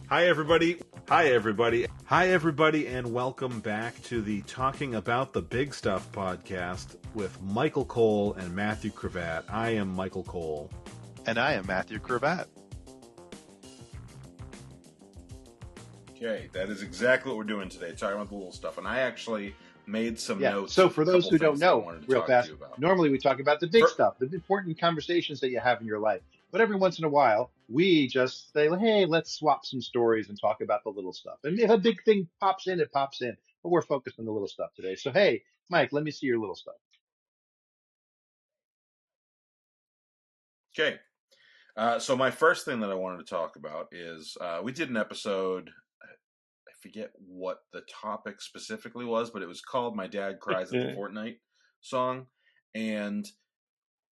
Hi, everybody. Hi, everybody. Hi, everybody, and welcome back to the Talking About the Big Stuff podcast with Michael Cole and Matthew Cravat. I am Michael Cole. And I am Matthew Cravat. Okay, that is exactly what we're doing today, talking about the little stuff. And I actually made some notes. So for those who don't know, real fast, about. Normally we talk about the big stuff, the important conversations that you have in your life. But every once in a while, we just say, hey, let's swap some stories and talk about the little stuff. And if a big thing pops in, it pops in. But we're focused on the little stuff today. So, hey, Mike, let me see your little stuff. Okay. So my first thing that I wanted to talk about is we did an episode. I forget what the topic specifically was, but it was called "My Dad Cries at the Fortnite" song, and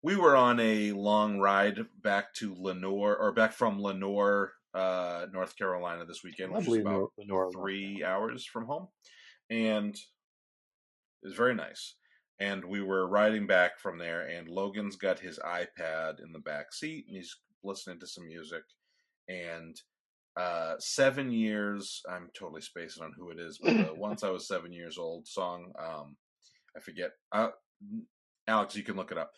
we were on a long ride back to Lenore, or back from Lenore, North Carolina this weekend, which is about Lenore, 3 hours from home, and it was very nice. And we were riding back from there, and Logan's got his iPad in the back seat, and he's listening to some music, and 7 years, I'm totally spacing on who it is, but the Once I Was 7 Years Old song, I forget. Alex, you can look it up.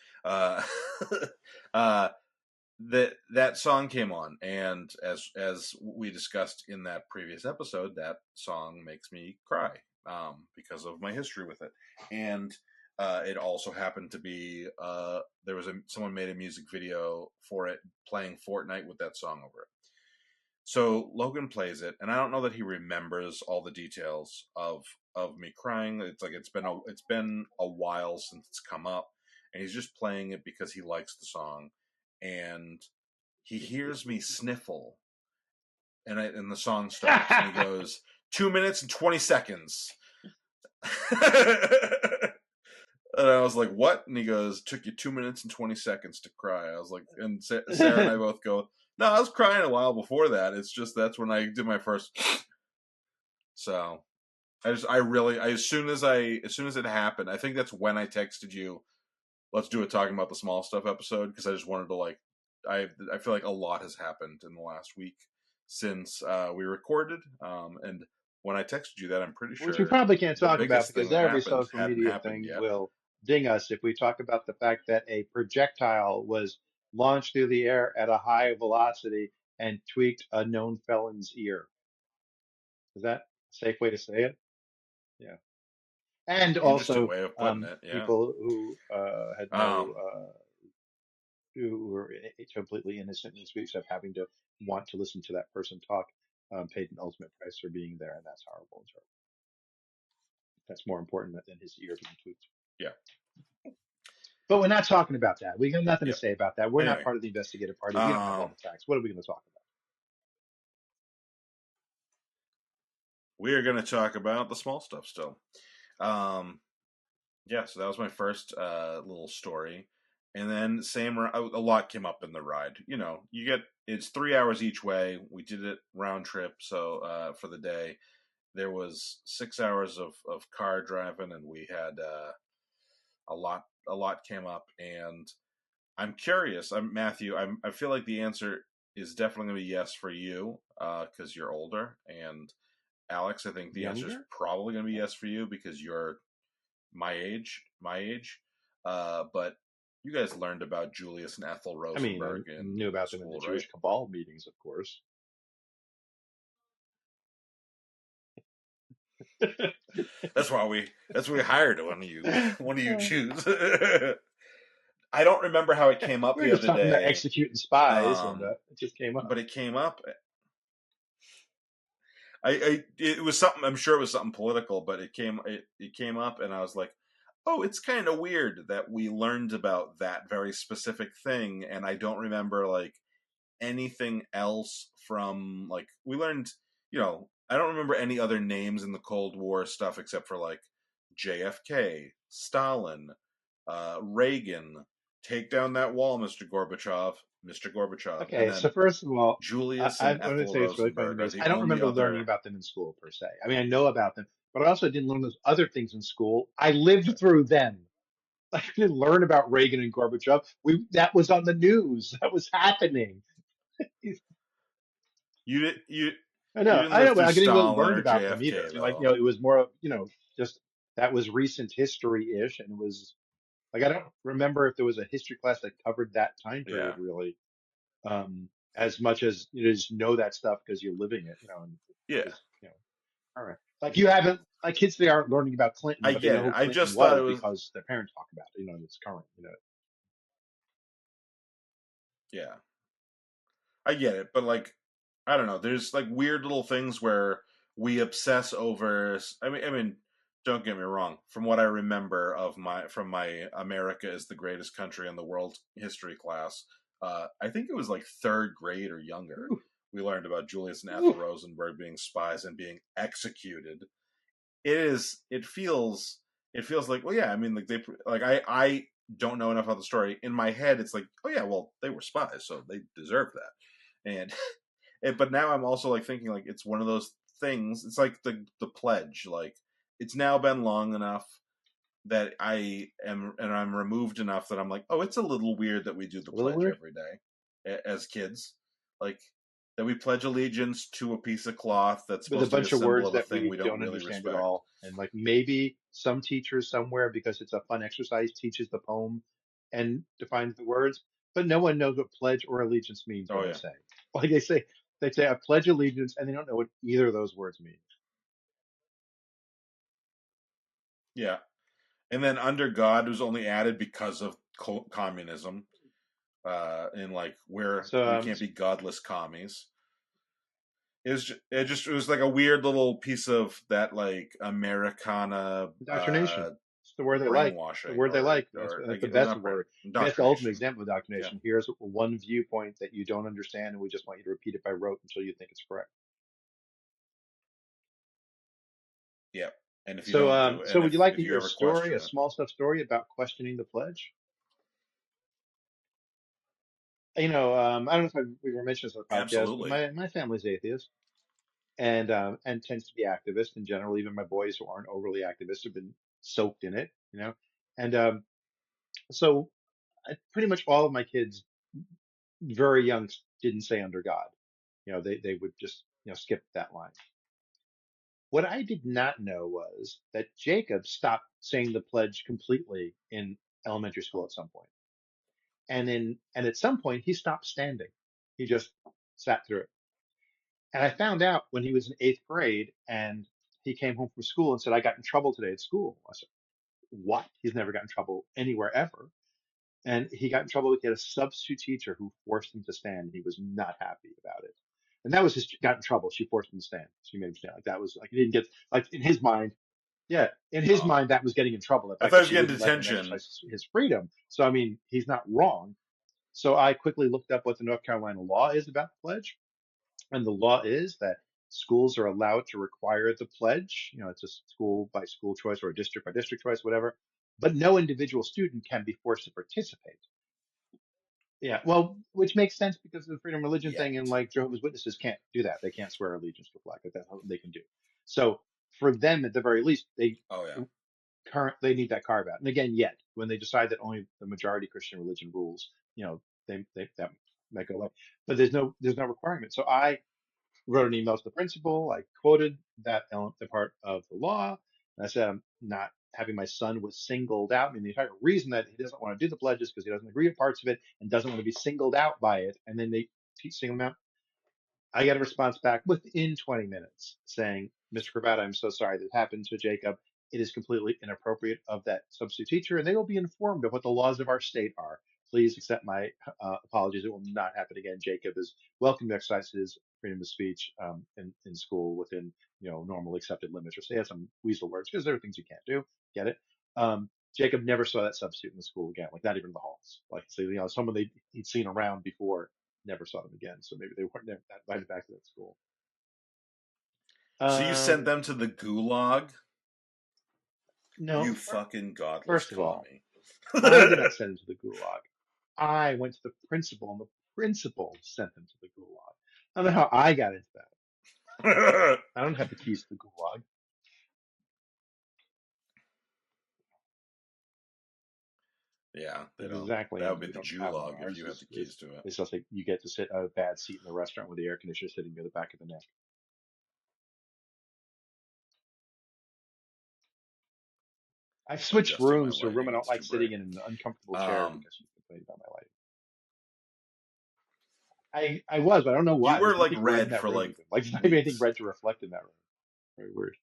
That song came on, and as we discussed in that previous episode, that song makes me cry because of my history with it. And it also happened to be someone made a music video for it playing Fortnite with that song over it. So Logan plays it, and I don't know that he remembers all the details of me crying. It's like it's been a while since it's come up, and he's just playing it because he likes the song, and he hears me sniffle, and the song starts, and he goes 2 minutes and 20 seconds. And I was like, what? And he goes, took you 2 minutes and 20 seconds to cry. I was like, and Sarah and I both go, no, I was crying a while before that. It's just that's when I did my first. So, as soon as it happened, I think that's when I texted you, let's do a Talking About the Small Stuff episode, because I just wanted to I feel like a lot has happened in the last week since we recorded. And when I texted you that, I'm pretty sure. Which we probably can't talk about because every social media thing will ding us if we talk about the fact that a projectile was launched through the air at a high velocity and tweaked a known felon's ear. Is that a safe way to say it? Yeah. And also, way of putting it, yeah. People who had who were completely innocent in this week of having to want to listen to that person talk, paid an ultimate price for being there, and that's horrible. That's more important than his ear being tweaked. Yeah. But we're not talking about that. We got nothing to say about that. We're not part of the investigative party. We don't have all the facts. What are we going to talk about? We are going to talk about the small stuff still. Yeah, so that was my first little story. And then a lot came up in the ride. You know, it's 3 hours each way. We did it round trip. So for the day, there was 6 hours of car driving, and we had a lot came up. And I'm curious. Matthew. I feel like the answer is definitely going to be yes for you because you're older. And Alex, I think the answer is probably going to be yes for you because you're my age. But you guys learned about Julius and Ethel Rosenberg. I knew about them in the Jewish Cabal meetings, of course. That's why we hired one of you Jews. I don't remember how it came up the other day. About executing spies, and it just came up. But it came up. It was something. I'm sure it was something political, but it came up, and I was like, oh, it's kind of weird that we learned about that very specific thing, and I don't remember anything else from we learned. I don't remember any other names in the Cold War stuff except for JFK, Stalin, Reagan. Take down that wall, Mr. Gorbachev. Okay, so first of all, Julius I and want to Ethel say it's really funny. Rosenberg. I don't remember learning about them in school per se. I mean, I know about them, but I also didn't learn those other things in school. I lived through them. I didn't learn about Reagan and Gorbachev. That was on the news. That was happening. You I You know, didn't I live know, but through I didn't really Stalin learn or about them either. JFK I mean, like, though. it was more of, just that was recent history-ish, and it was like I don't remember if there was a history class that covered that time period Yeah, really, as much as you just know that stuff because you're living it, and it yeah. was, all right. Like you haven't, like kids today aren't learning about Clinton, I but they get know it. who I Clinton just thought was it was. because their parents talk about it, and it's current, Yeah, I get it, but like, I don't know. There's like weird little things where we obsess over. I mean, don't get me wrong. From what I remember from my America is the greatest country in the world history class, I think it was like third grade or younger. Ooh, We learned about Julius and Ethel ooh. Rosenberg being spies and being executed. It is. It feels. It feels like, well, yeah. I mean, like I don't know enough about the story. In my head, it's like, oh yeah, well, they were spies, so they deserve that. And but now I'm also like thinking like it's one of those things. It's like the pledge. Like it's now been long enough that I'm removed enough that I'm like, oh, it's a little weird that we do the A little pledge weird. every day as kids, like that we pledge allegiance to a piece of cloth that's With a supposed to be a bunch of symbol words of a that thing we we don't don't really understand at respect. all. And like maybe some teachers somewhere, because it's a fun exercise, teaches the poem and defines the words, but no one knows what pledge or allegiance means Oh when they yeah, say. Like they say I pledge allegiance, and they don't know what either of those words mean. yeah. And then under God was only added because of communism, and like where So we can't be godless commies. It was like a weird little piece of that like Americana indoctrination. It's the word they like. The brainwashing word they like. or That's I the get well best not brain word. That's the ultimate indoctrination. example of Yeah, indoctrination. Here's one viewpoint that you don't understand, and we just want you to repeat it by rote until you think it's correct. yeah. And if you So, don't do it, so and would you like to if you hear a ever story, question a it, small stuff story about questioning the pledge? I don't know if we were mentioned this on the podcast, but absolutely. my family's atheist and tends to be activist in general. Even my boys who aren't overly activist have been soaked in it. And so pretty much all of my kids, very young, didn't say under God. They would just skip that line. What I did not know was that Jacob stopped saying the pledge completely in elementary school at some point. And at some point he stopped standing. He just sat through it. And I found out when he was in eighth grade and he came home from school and said, I got in trouble today at school. I said, what? He's never got in trouble anywhere ever. And he got in trouble. He had a substitute teacher who forced him to stand. He was not happy about it. And that was his got in trouble. She forced him to stand. She made him stand. Like that was like he didn't get like in his mind. Yeah, in his Oh, mind that was getting in trouble. The I fact thought he that was she getting wouldn't let him detention. exercise his freedom. So I mean, he's not wrong. So I quickly looked up what the North Carolina law is about the pledge. And the law is that schools are allowed to require the pledge. It's a school by school choice or a district by district choice, whatever. But no individual student can be forced to participate. Yeah, well, which makes sense because of the freedom of religion Yet. thing, and like Jehovah's Witnesses can't do that. They can't swear allegiance to a flag. Like that's what they can do. So for them, at the very least, Oh yeah. they need that carve out. And again, yet when they decide that only the majority Christian religion rules, they that might go away. But there's no requirement. So I wrote an email to the principal. I quoted the part of the law. And I said, I'm not having my son was singled out. I mean, the entire reason that he doesn't want to do the pledge is because he doesn't agree with parts of it and doesn't want to be singled out by it. And then they single him out. I got a response back within 20 minutes saying, Mr. Cravat, I'm so sorry that happened to Jacob. It is completely inappropriate of that substitute teacher, and they will be informed of what the laws of our state are. Please accept my apologies. It will not happen again. Jacob is welcome to exercise his freedom of speech in school within normal accepted limits, or say some weasel words because there are things you can't do. Get it? Jacob never saw that substitute in the school again, like not even in the halls. Like so, someone he'd seen around before never saw them again. So maybe they weren't never invited back to that school. So you sent Um, them to the gulag? no. You fucking godless First of all, commie. I did not send them to the gulag. I went to the principal, and the principal sent them to the gulag. I don't know how I got into that. I don't have the keys to the gulag. Yeah, they That's don't. exactly, That would and be we the don't have one. Jew-log if Ours you had the is keys to it. it's just like you get to sit a bad seat in the restaurant with the air conditioner sitting near the back of the neck. I've switched adjusting my rooms to a room I lighting. don't It's like too bright. sitting in an uncomfortable chair Um, because you complained about my lighting. I was, but I don't know you why. were There's like nothing red in red that for room like even. Like there's not even anything weeks. red to reflect in that room. Very weird.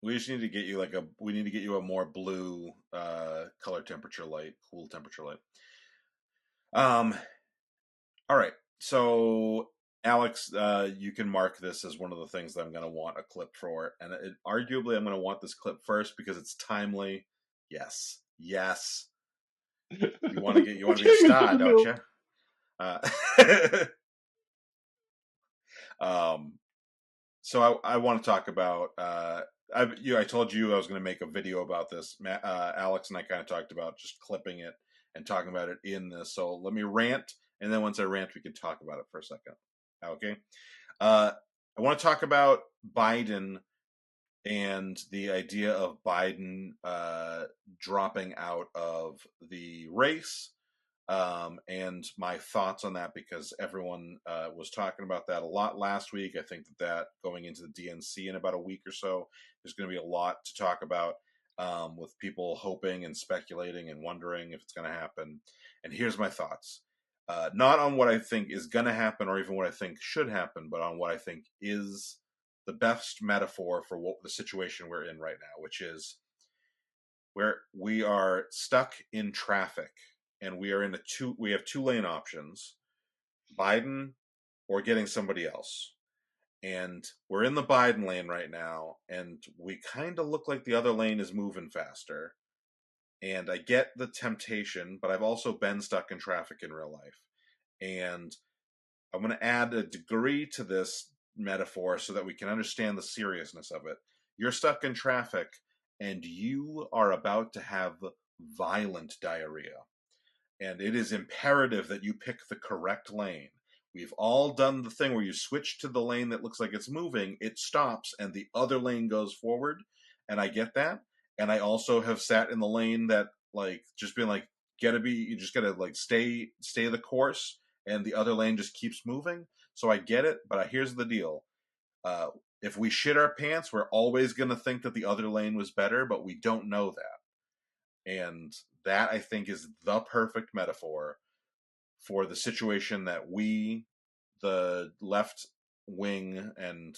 We just need to get you like a. We need to get you a more blue color temperature light, cool temperature light. Um. All right. So Alex, you can mark this as one of the things that I'm going to want a clip for, and arguably I'm going to want this clip first because it's timely. Yes. Yes. You want to get. You I want to be a came into star, the don't middle. you? Uh, um. So I want to talk about. I told you I was going to make a video about this. Alex and I kind of talked about just clipping it and talking about it in this. So let me rant, and then once I rant, we can talk about it for a second. Okay. Uh, I want to talk about Biden and the idea of Biden dropping out of the race, and my thoughts on that because everyone was talking about that a lot last week. I think that going into the DNC in about a week or so, there's going to be a lot to talk about, with people hoping and speculating and wondering if it's going to happen. And here's my thoughts. Not on what I think is going to happen or even what I think should happen, but on what I think is the best metaphor for what the situation we're in right now, which is where we are stuck in traffic and we have 2 lane options, Biden or getting somebody else. And we're in the Biden lane right now, and we kind of look like the other lane is moving faster. And I get the temptation, but I've also been stuck in traffic in real life. And I'm going to add a degree to this metaphor so that we can understand the seriousness of it. You're stuck in traffic and you are about to have violent diarrhea. And it is imperative that you pick the correct lane. We've all done the thing where you switch to the lane that looks like it's moving, it stops, and the other lane goes forward. And I get that. And I also have sat in the lane that, like, just been like, you just gotta like stay the course, and the other lane just keeps moving. So I get it, but here's the deal. Uh, if we shit our pants, we're always gonna think that the other lane was better, but we don't know that. And that I think is the perfect metaphor for the situation that we, the left wing and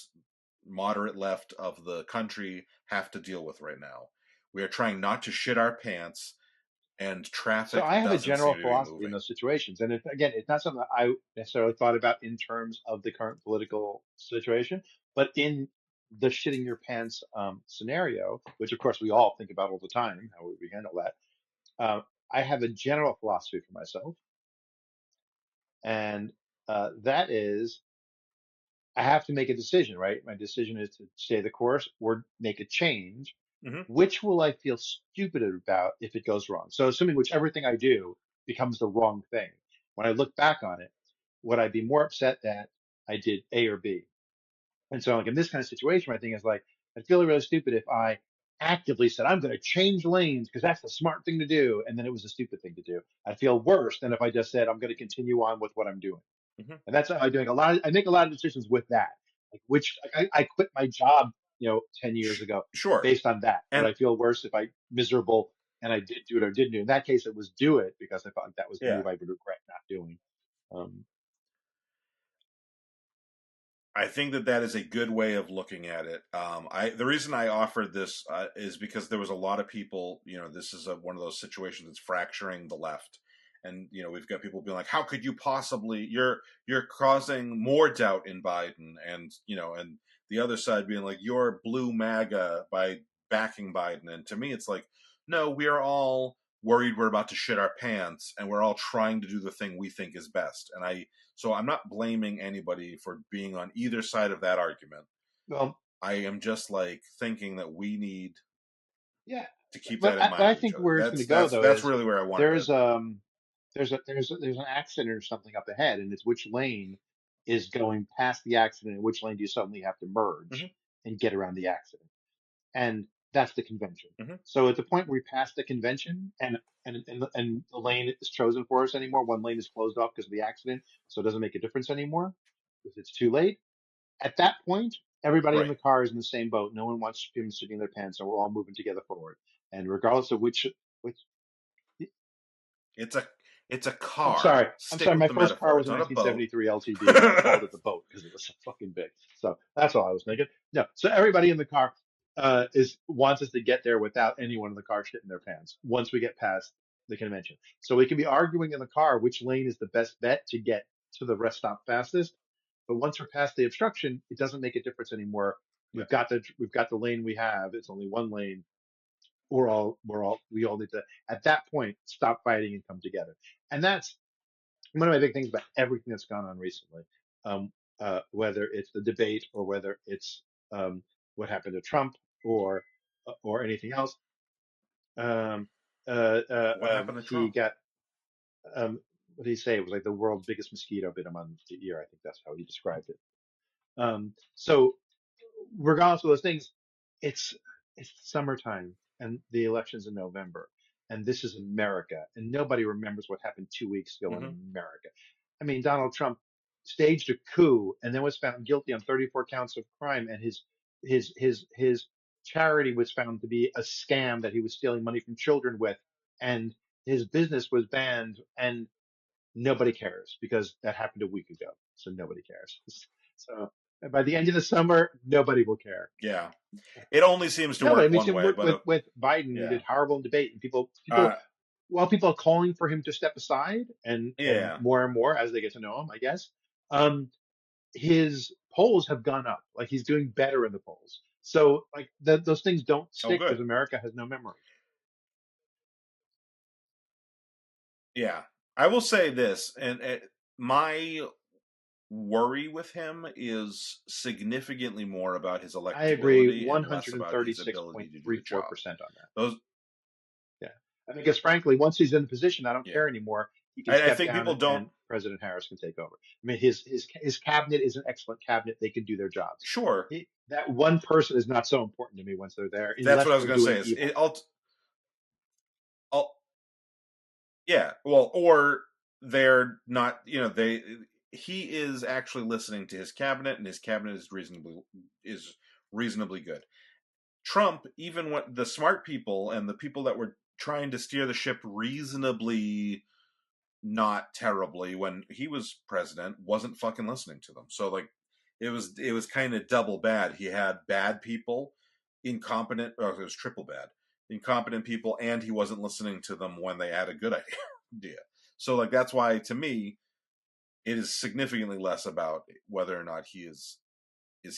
moderate left of the country, have to deal with right now. We are trying not to shit our pants, and So traffic I have a doesn't general seem to be philosophy in moving. those situations. And again, it's not something that I necessarily thought about in terms of the current political situation, but in the shitting your pants scenario, which of course we all think about all the time, how would we handle that? I have a general philosophy for myself, and that is I have to make a decision, right? My decision is to stay the course or make a change. Mm-hmm. Which will I feel stupid about if it goes wrong? So assuming whichever thing I do becomes the wrong thing, when I look back on it, would I be more upset that I did A or B? And so like in this kind of situation, my thing is like, I'd feel really stupid if I actively said, I'm going to change lanes because that's the smart thing to do. And then it was a stupid thing to do. I'd feel worse than if I just said, I'm going to continue on with what I'm doing. Mm-hmm. And that's how I'm doing I make a lot of decisions with that. Like I quit my job, 10 years ago Sure. based on that. Would And I feel worse if I miserable and I did do it or didn't do it? In that case, it was do it because I felt like that was the yeah, move I would regret not doing. Um, I think that is a good way of looking at it. The reason I offered this is because there was a lot of people. This is one of those situations that's fracturing the left, and we've got people being like, "How could you possibly? You're causing more doubt in Biden," and the other side being like, "You're blue MAGA by backing Biden." And to me, it's like, no, we are all worried we're about to shit our pants, and we're all trying to do the thing we think is best. So I'm not blaming anybody for being on either side of that argument. well, I am just like thinking that we need yeah, to keep but that in but mind I with each think other. where it's going to That's go that's though that's is really where I wanted to. there's there's an accident or something up ahead, and it's which lane is going past the accident, and which lane do you suddenly have to Hmm. merge and get around the accident. And that's the convention. Hmm. So at the point where we pass the convention and the lane is chosen for us anymore, one lane is closed off because of the accident, so it doesn't make a difference anymore because it's too late. At that point, everybody in Right. the car is in the same boat. No one wants him sitting in their pants, and we're all moving together forward. And regardless of which, It's a I'm car. sorry. I'm Stick sorry. with My the first car metaphor. was It's a not a boat. 1973 LTD, and I called it the boat because it was so fucking big. So that's all I was thinking. No. So everybody in the car is wants us to get there without anyone in the car shitting their pants. Once we get past the convention, so we can be arguing in the car which lane is the best bet to get to the rest stop fastest. But once we're past the obstruction, it doesn't make a difference anymore. Yeah. We've got the lane we have. It's only one lane. We all need to at that point stop fighting and come together. And that's one of my big things about everything that's gone on recently, um, whether it's the debate or whether it's what happened to Trump or anything else. Um, What happened to he Trump? got what did he say? It was like the world's biggest mosquito bit him on the ear. I think that's how he described it. So regardless of those things, it's it's summertime and the election's in November, and this is America, and nobody remembers what happened 2 weeks ago in Hmm. America. I mean, Donald Trump staged a coup and then was found guilty on 34 counts of crime, and his charity was found to be a scam that he was stealing money from children with, and his business was banned, and nobody cares because that happened a week ago, so nobody cares. So by the end of the summer, nobody will care. Yeah. It only seems to No, but I work mean, one see, way, with but with Biden, he yeah. did horrible in debate, and Uh, while people are calling for him to step aside, and yeah. more as they get to know him, I guess, um, his polls have gone up. Like he's doing better in the polls. So like those things don't Oh, stick good. because America has no memory. Yeah. I will say this, and my worry with him is significantly more about his I agree electability and less about his ability to do the job. 136.34% on that. Those, Yeah. I mean, because frankly, once he's in the position, I don't yeah. care anymore. He can I step think down people don't. and President Harris can take over. I mean, his cabinet is an excellent cabinet. They can do their jobs. Sure, That one person is not so important to me once they're there, that's what unless I was they're going to say. doing Is evil. I'll, yeah. Well, or they're not. He is actually listening to his cabinet, and his cabinet is reasonably good. Trump, even when the smart people and the people that were trying to steer the ship reasonably, not terribly, when he was president, wasn't fucking listening to them. So like, it was kind of double bad. He had bad people, incompetent, or it was triple bad, incompetent people, and he wasn't listening to them when they had a good idea. So like, that's why to me, it is significantly less about whether or not he is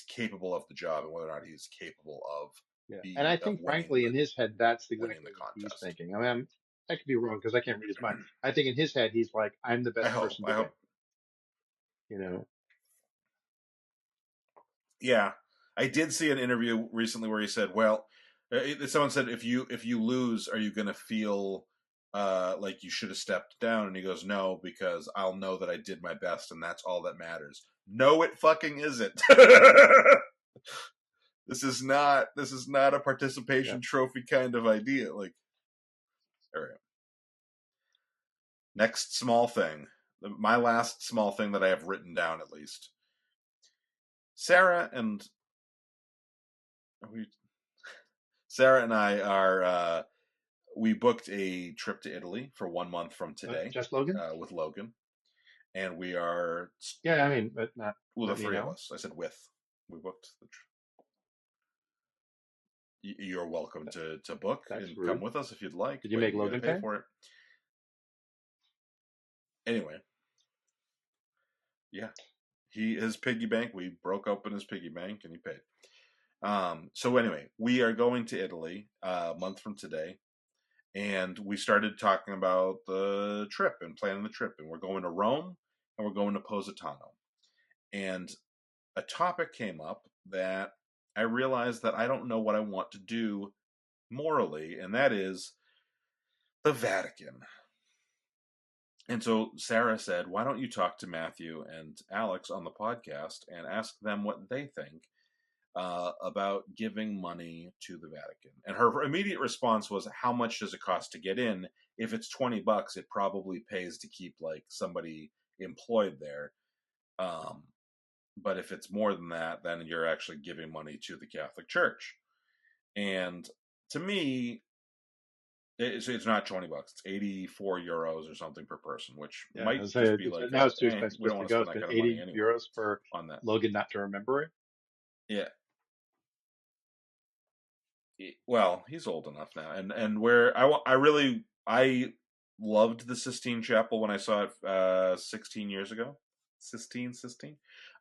capable of the job and whether or not he is capable of Yeah, and be I think, winning frankly, in his head, that's winning exactly the what he's contest. thinking. I mean, I could be wrong because I can't read his mind. I think in his head, he's like, "I'm the I best hope. person to I win." hope. You know, Yeah, I did see an interview recently where he said, "Well, someone said if you lose, are you going to feel like you should have stepped down?" And he goes, "No, because I'll know that I did my best, and that's all that matters." No, it fucking isn't. This is not a yeah. participation trophy kind of idea. Like, all right. Next small thing, my last small thing that I have written down at least. Sarah and we Sarah and I are we booked a trip to Italy for 1 month from today Just Logan? with Logan, and we are Yeah, I mean, but not well, the let me three of know. us. I said with. We booked the. You're welcome to book That's and come rude. with us if you'd like, Did you but make you got to Logan pay pay? for it anyway. Yeah, his piggy bank. We broke open his piggy bank and he paid. So anyway, we are going to Italy a month from today, and we started talking about the trip and planning the trip, and we're going to Rome and we're going to Positano, and a topic came up that I realized that I don't know what I want to do morally, and that is the Vatican. And so Sarah said, "Why don't you talk to Matthew and Alex on the podcast and ask them what they think about giving money to the Vatican?" And her immediate response was, "How much does it cost to get in? If it's $20, it probably pays to keep like somebody employed there." Um, But if it's more than that, then you're actually giving money to the Catholic Church. And to me, it's not $20; it's 84 euros or something per person, which Yeah, might as just I be like, now it's too expensive we just don't to want to go. spend It's that been kind of money 80 anyway euros for on that. Logan not to remember it. Yeah. Well, he's old enough now, and where I loved the Sistine Chapel when I saw it 16 years ago. Sistine.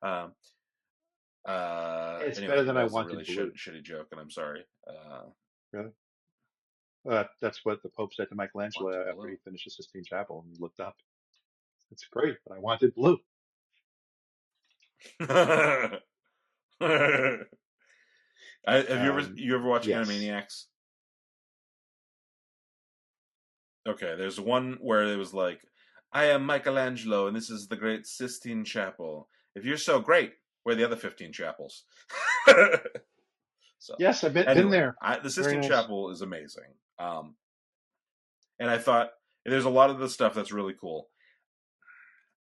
Um, It's anyway, better than that I was a really wanted blue. shitty joke, and I'm sorry. Really? That's what the Pope said to Michelangelo Wanted after he blue. finished the Sistine Chapel, and he looked up. It's great, but I wanted blue. Have you ever watched Yes. Animaniacs? Okay, there's one where it was like, I am Michelangelo, and this is the great Sistine Chapel. If you're so great, where are the other 15 chapels? So, Yes, I've been anyway, there. the Very Sistine nice. Chapel is amazing. And I thought there's a lot of the stuff that's really cool.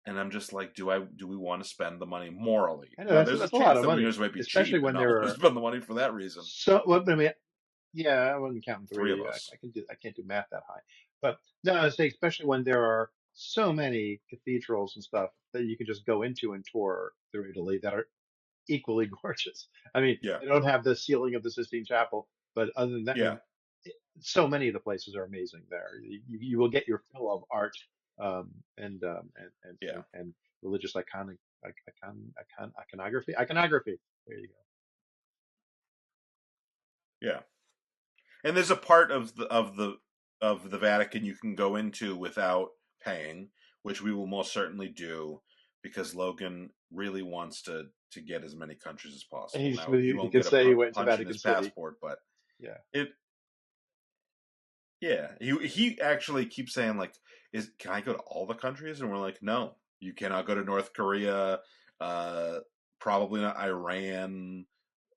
And I'm just like, do we want to spend the money morally? I know Now, there's a that's a lot chance of that money, wieners might be especially cheap and when not there want to are spend the money for that reason. so. Well, I mean, yeah, I wasn't counting Three of three. us. I can't do math that high, but no, I was saying especially when there are so many cathedrals and stuff that you can just go into and tour through Italy that are equally gorgeous. I mean, Yeah, they don't have the ceiling of the Sistine Chapel, but other than that, I yeah, mean, so many of the places are amazing there. You will get your fill of art, yeah, and religious iconography. There you go. yeah. And there's a part of the Vatican you can go into without paying, which we will most certainly do because Logan really wants to get as many countries as possible. Now he He won't can get a say he went to punch in Vatican his City. passport, but Yeah. it yeah, he actually keeps saying like, "Is can I go to all the countries?" And we're like, "No, you cannot go to North Korea. Uh, Probably not Iran.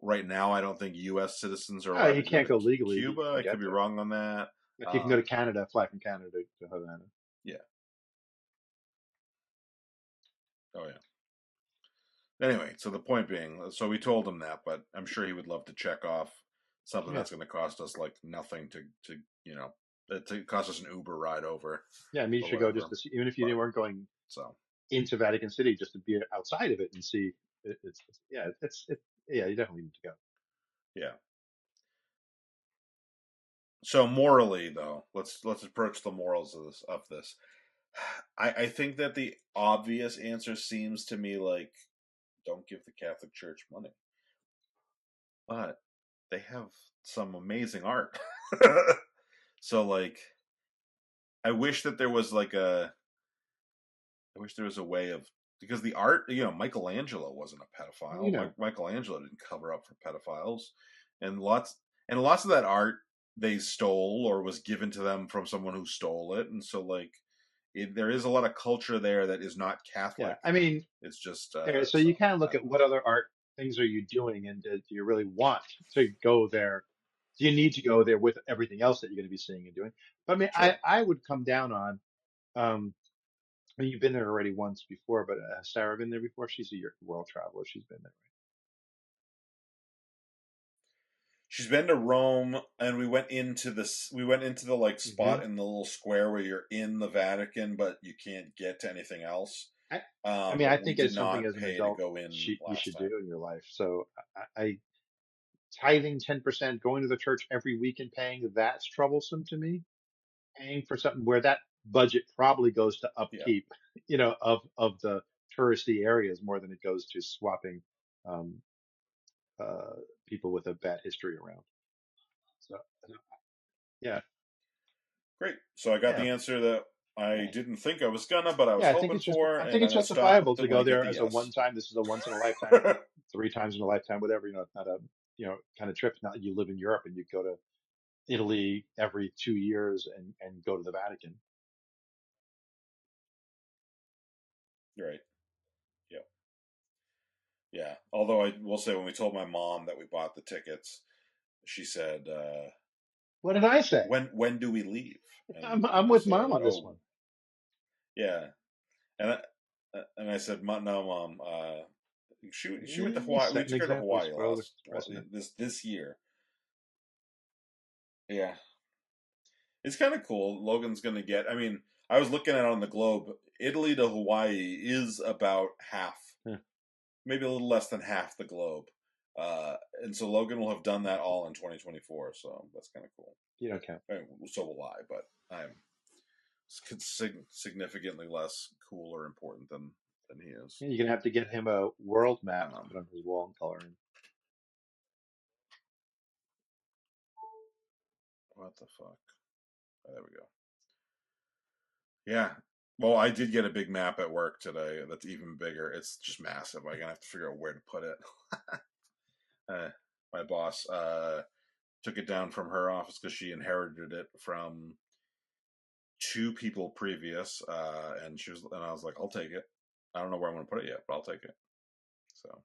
Right now, I don't think U.S. citizens are Oh, allowed you to go can't to go legally, but you Cuba. can I could get be there. wrong on that. Like you can go to Um, Canada, fly from Canada to Havana. yeah. Oh yeah. Anyway, so the point being, so we told him that, but I'm sure he would love to check off something Yeah. that's going to cost us like nothing to to cost us an Uber ride over Yeah, I mean, you or should go just whatever. to see, even if you But weren't going so into Vatican City, just to be outside of it and see. Yeah, yeah, you definitely need to go. yeah. So morally, though, let's approach the morals of this. I think that the obvious answer seems to me like don't give the Catholic Church money, but they have some amazing art. So like, I wish that there was like I wish there was a way of because the art, Michelangelo wasn't a Well, you pedophile. know, Michelangelo didn't cover up for pedophiles, and lots of that art they stole or was given to them from someone who stole it, and so like there is a lot of culture there that is not yeah. Catholic. I mean, It's just so so you kind of I look don't at know. what other art things are you doing, and do you really want to go there? Do you need to go there with everything else that you're going to be seeing and doing? But I mean, Sure. I would come down on. I mean, you've been there already once before, but has Sarah been there before? She's a world traveler. She's been there. She's been to Rome, and we went into this. We went into the like Hmm. spot in the little square where you're in the Vatican, but you can't get to anything else. I mean, I But we think did it's something not as an pay to adult go in you last should time. do in your life. So I tithing 10%, going to the church every week and paying, that's troublesome to me. Paying for something where that budget probably goes to Yeah, upkeep, of the touristy areas more than it goes to swapping um, uh, people with a bad history around. So yeah, great. So I got yeah, the answer that I yeah. didn't think I was gonna, but I was Yeah, I think hoping it's just for, I think and I'm it's gonna stop justifiable to when go I get there the as a yes. one time. This is a once in a lifetime, 3 times in a lifetime, whatever. It's not a kind of trip. It's not like you live in Europe and you go to Italy every 2 years and go to the Vatican. Right. Yeah. Yeah. Although I will say, when we told my mom that we bought the tickets, she said, What did I say? when do we leave?" And I'm I with said, mom on this "Oh, one. yeah." And I said, "No, mom, She went to Hawaii. We Set an took her to example. You Hawaii spoil the precedent. this year. Yeah, it's kind of cool. Logan's gonna get. I mean, I was looking at it on the globe. Italy to Hawaii is about half, Yeah. maybe a little less than half the globe. And so Logan will have done that all in 2024. So that's kind of cool. You don't count. I mean, so will I, but I'm significantly less cool or important than he is. You're gonna have to get him a world map to put on his wall and color in. What the fuck? Oh, there we go. Yeah. Well, I did get a big map at work today that's even bigger. It's just massive. I'm gonna have to figure out where to put it. My boss took it down from her office because she inherited it from two people previous, and I was like, I'll take it. I don't know where I'm gonna put it yet, but I'll take it. So,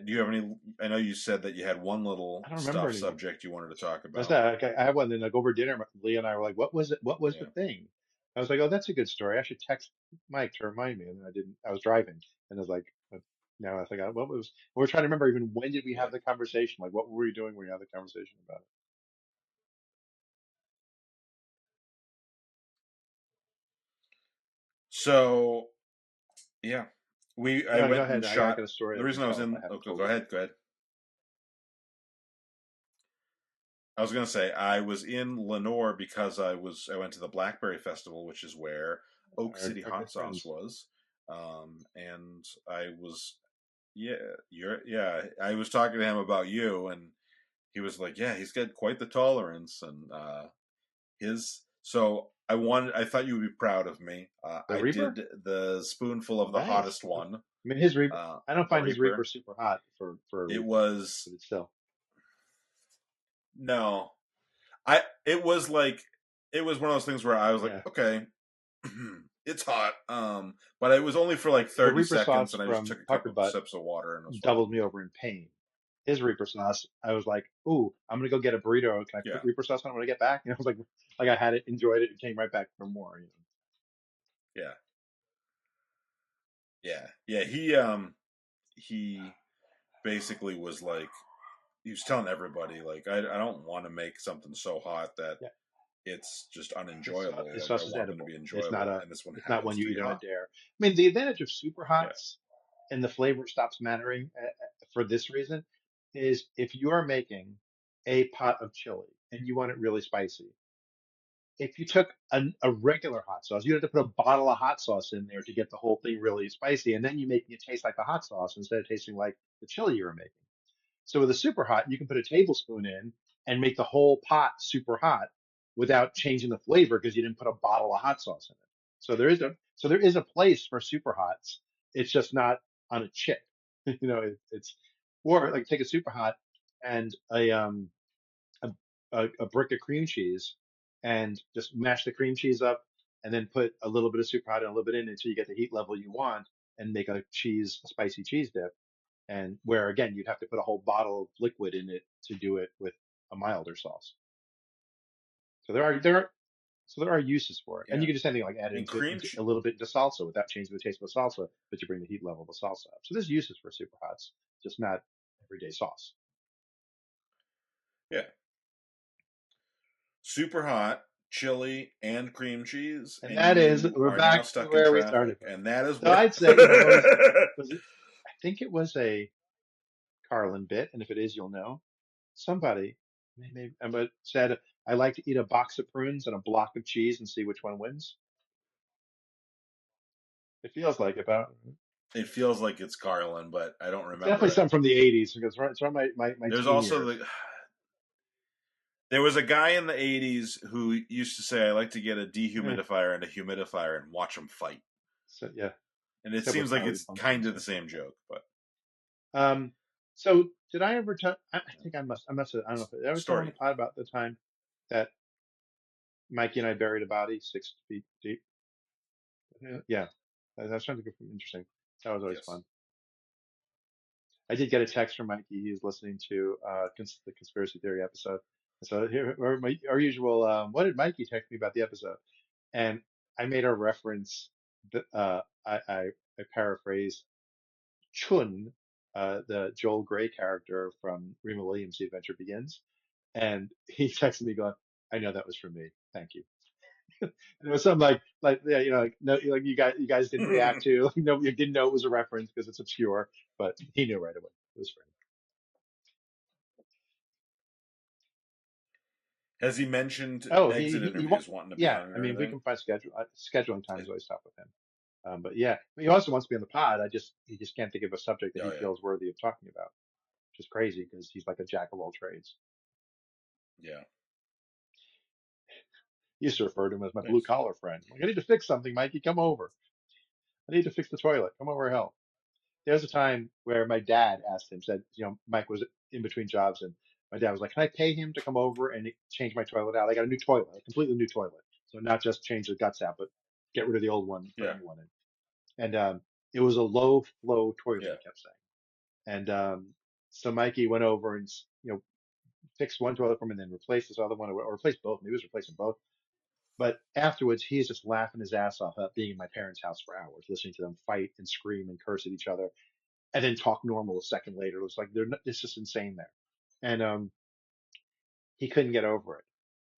do you have any? I know you said that you had one little I don't remember stuff anything. subject you wanted to talk That's about. that. I had one. Then like over dinner, Leah and I were like, "What was it? What was the Yeah, thing?" I was like, "Oh, that's a good story. I should text Mike to remind me." And then I didn't. I was driving, and I was like, "Now I think what was?" We're trying to remember even when did we yeah. have the conversation? Like, what were we doing when we had the conversation about it? So yeah, I No, go went ahead. and I shot. got a story The I can reason I was tell. I in. haven't Okay, told go it ahead. Go ahead. I was gonna say I was in Lenore because I went to the Blackberry Festival, which is where yet. Oak City Our good Hot Sauce friends. was, and I was I was talking to him about you, and he was like, yeah, he's got quite the tolerance, and his so I thought you would be proud of me. The I Reaper? did the spoonful of the Nice. hottest one, I mean, his Reaper. I don't the find his Reaper Reaper. super hot for a It Reaper, was but it's still. no, I it was like it was one of those things where I was like, Yeah. okay, it's hot, but it was only for like The 30 Reaper seconds, sauce and I just from took a Pucker couple of Butt sips of water, and it was fine. doubled me over in pain. His Reaper sauce, I was like, "Ooh, I'm gonna go get a burrito. Can I Yeah, put Reaper sauce on when I get back?" I was like I had it, enjoyed it, and came right back for more. yeah, yeah. He basically was like, he was telling everybody like, I don't want to make something so hot that Yeah, it's just his unenjoyable. Like I sauce is want them to edible. be enjoyable, and this one It's not one happens you to be eat on a hot. dare. I mean, the advantage of super Yeah, hots and the flavor stops mattering for this reason is if you are making a pot of chili and you want it really spicy, if you took a regular hot sauce, you have to put a bottle of hot sauce in there to get the whole thing really spicy, and then you make it taste like the hot sauce instead of tasting like the chili you were making. So with a super hot, you can put a tablespoon in and make the whole pot super hot without changing the flavor because you didn't put a bottle of hot sauce in it. So there is a place for super hots. It's just not on a chip. It's or like take a super hot and a, a brick of cream cheese and just mash the cream cheese up and then put a little bit of super hot and a little bit in until you get the heat level you want and make a spicy cheese dip. And where again, you'd have to put a whole bottle of liquid in it to do it with a milder sauce. So there are uses for it. And yeah. you can just anything like add And into a little bit into salsa without changing the taste of the salsa, but you bring the heat level of the salsa up. So there's uses for super hots, just not everyday sauce. yeah, super hot chili and cream cheese, And and that is, you we're are now back to stuck in where we started traffic, from. and that is So where. I'd say, was it, I think it was a Carlin bit. And if it is, you'll know somebody maybe said, I like to eat a box of prunes and a block of cheese and see which one wins. It feels like about, It feels like it's Carlin, but I don't it's definitely remember it. something from the 80s because it's from my There's teen also years. there was a guy in the '80s who used to say, "I like to get a Eh, dehumidifier and a humidifier and watch them fight." so yeah, And it except with seems like Harvey it's Bunker kind and of the stuff. same joke, but So did I ever tell, I think I must have, I don't know if I ever tell on the story. pod about the time that Mikey and I buried a body 6 feet deep. Yeah, I was trying to go from interesting. That was always Yes. fun. I did get a text from Mikey. He was listening to the conspiracy theory episode. So here, our usual, what did Mikey text me about the episode? And I made a reference that I paraphrased Chun, the Joel Grey character from Remo Williams' The Adventure Begins. And he texted me going, I know that was from me. Thank you. And it was something like yeah, like no, like you guys didn't react to, like, no, you didn't know it was a reference because it's obscure, but he knew right away it was for him. Has he mentioned Oh, exit he interviews wanting to be yeah. on it I or mean, we anything? can find scheduling time is always tough with him. But yeah, he also wants to be on the pod. He just can't think of a subject that he Oh yeah, feels worthy of talking about, which is crazy because he's like a jack of all trades. yeah. He used to refer to him as my blue Nice. collar friend. Like, I need to fix something, Mikey. Come over. I need to fix the toilet. Come over and help. There's a time where my dad asked him, said, Mike was in between jobs, and my dad was like, "Can I pay him to come over and change my toilet out? I got a new toilet, a completely new toilet. So not just change the guts out, but get rid of the old one, put a Yeah, new one in." And it was a low flow toilet, yeah. he kept saying. And so Mikey went over and fixed one toilet for him, and then replaced this other one, or replaced both. Maybe he was replacing both. But afterwards, he's just laughing his ass off at being in my parents' house for hours, listening to them fight and scream and curse at each other, and then talk normal a second later. It was like it's just insane there, and he couldn't get over it.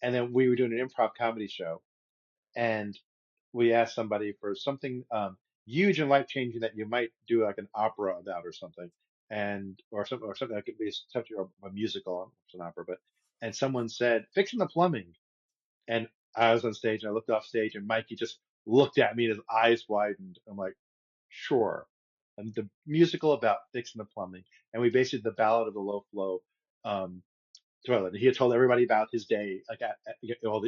And then we were doing an improv comedy show, and we asked somebody for something huge and life changing that you might do like an opera about or something, and or something that could be something of a musical, it's an opera, but and someone said fixing the plumbing, and I was on stage and I looked off stage and Mikey just looked at me and his eyes widened. I'm like, sure. And the musical about fixing the plumbing, and we based it the Ballad of the Low Flow um, toilet. And he had told everybody about his day, like all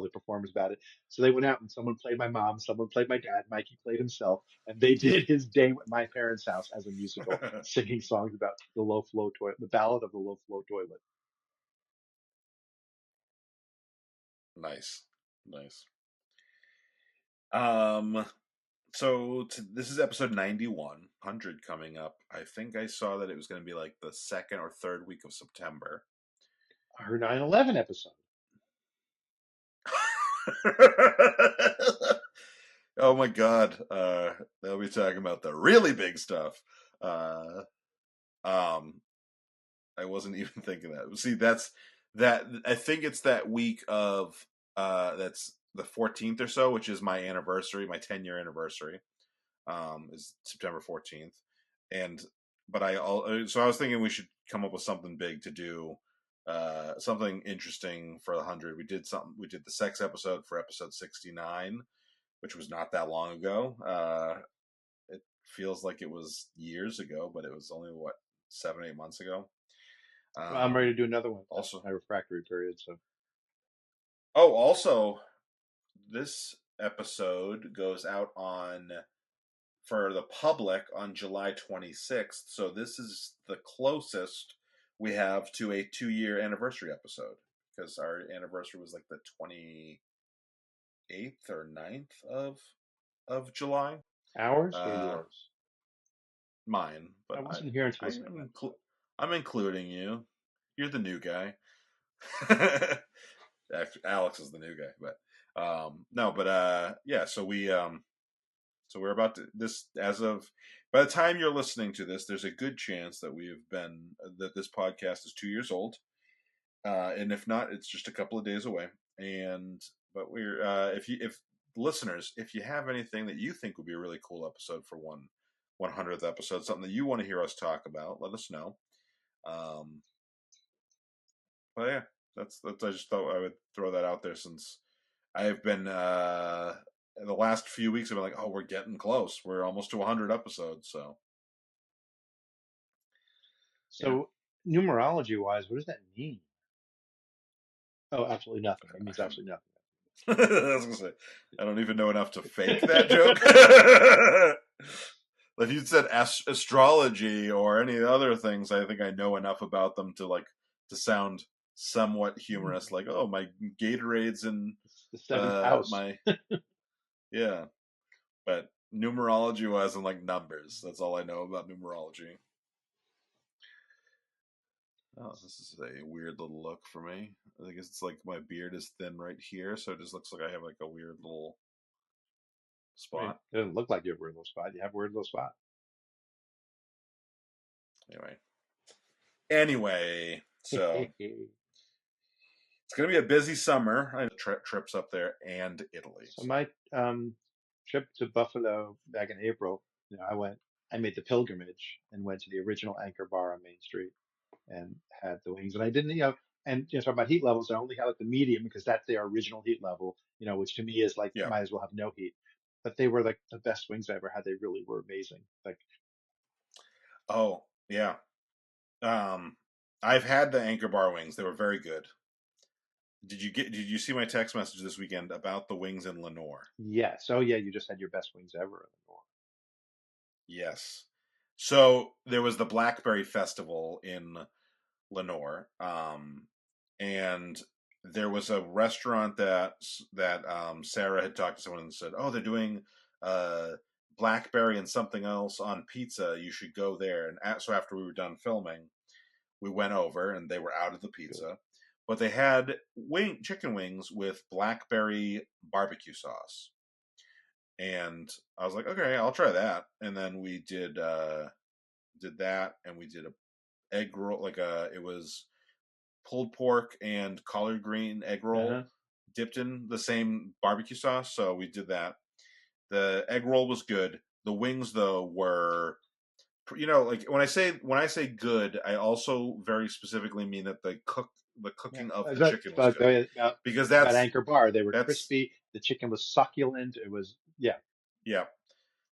the performers about it. So they went out and someone played my mom, someone played my dad, Mikey played himself, and they did his day at my parents' house as a musical, singing songs about the low flow toilet, the Ballad of the Low Flow toilet. Nice, nice. Um, this is episode 91, 100 coming up. I think I saw that it was going to be like the second or third week of September. Our 9/11 episode. Oh my god. They'll be talking about the really big stuff. Um, I wasn't even thinking that. See, that's that. I think it's that week of that's the 14th or so, which is my anniversary, my 10-year anniversary. Is September 14th, and but so I was thinking we should come up with something big to do, something interesting for the 100. We did the sex episode for episode 69, which was not that long ago. It feels like it was years ago, but it was only what 7-8 months ago. Well, I'm ready to do another one. That's Also, my refractory period. So also this episode goes out on for the public on July 26th. So this is the closest we have to a 2-year anniversary episode because our anniversary was like the 28th or 9th of July. ours or yours? Mine, I but wasn't here until this episode. I'm including you. You're the new guy. Alex is the new guy, but no, but yeah. So we're about to this as of by the time you're listening to this, there's a good chance that that this podcast is 2 years old, and if not, it's just a couple of days away. And but we're if listeners, if you have anything that you think would be a really cool episode for 100th episode, something that you want to hear us talk about, let us know. But yeah, that's I just thought I would throw that out there since I've been in the last few weeks I've been like, oh, we're getting close. We're almost to 100 episodes, so yeah. So numerology wise, what does that mean? Oh, absolutely nothing. It means I have absolutely nothing. I was gonna say I don't even know enough to fake that joke. If you said astrology or any other things, I think I know enough about them to sound somewhat humorous. Like, oh, my Gatorades and It's the seventh house. my yeah. But numerology wise, I'm like numbers. That's all I know about numerology. Oh, this is a weird little look for me. I guess it's like my beard is thin right here, so it just looks like I have like a weird little I mean, spot. it doesn't look like you have a weird little spot. You have a weird little spot. Anyway, so it's going to be a busy summer. I have trips up there and Italy. So my trip to Buffalo back in April, I made the pilgrimage and went to the original Anchor Bar on Main Street and had the wings. And I didn't, and talking about heat levels, I only had like the medium because that's their original heat level, which to me is like Yeah. might as well have no heat. But they were like the best wings I ever had. They really were amazing. Like, oh yeah, I've had the Anchor Bar wings. They were very good. Did you see my text message this weekend about the wings in Lenore? yes, oh yeah, you just had your best wings ever in the north. Yes. So there was the Blackberry Festival in Lenore, and there was a restaurant that Sarah had talked to someone and said, "Oh, they're doing uh, blackberry and something else on pizza. You should go there." And so after we were done filming, we went over, and they were out of the Good. pizza, but they had chicken wings with blackberry barbecue sauce, and I was like, "Okay, I'll try that." And then we did that, and we did a egg roll, it was pulled pork and collard green egg roll Uh-huh. dipped in the same barbecue sauce. So we did that. The egg roll was good. The wings though were, like when I say good, I also very specifically mean that the Yeah. cooking of the That's chicken was about, good, about, because about that's Anchor Bar. They were that's crispy. The chicken was succulent. It was, yeah, yeah.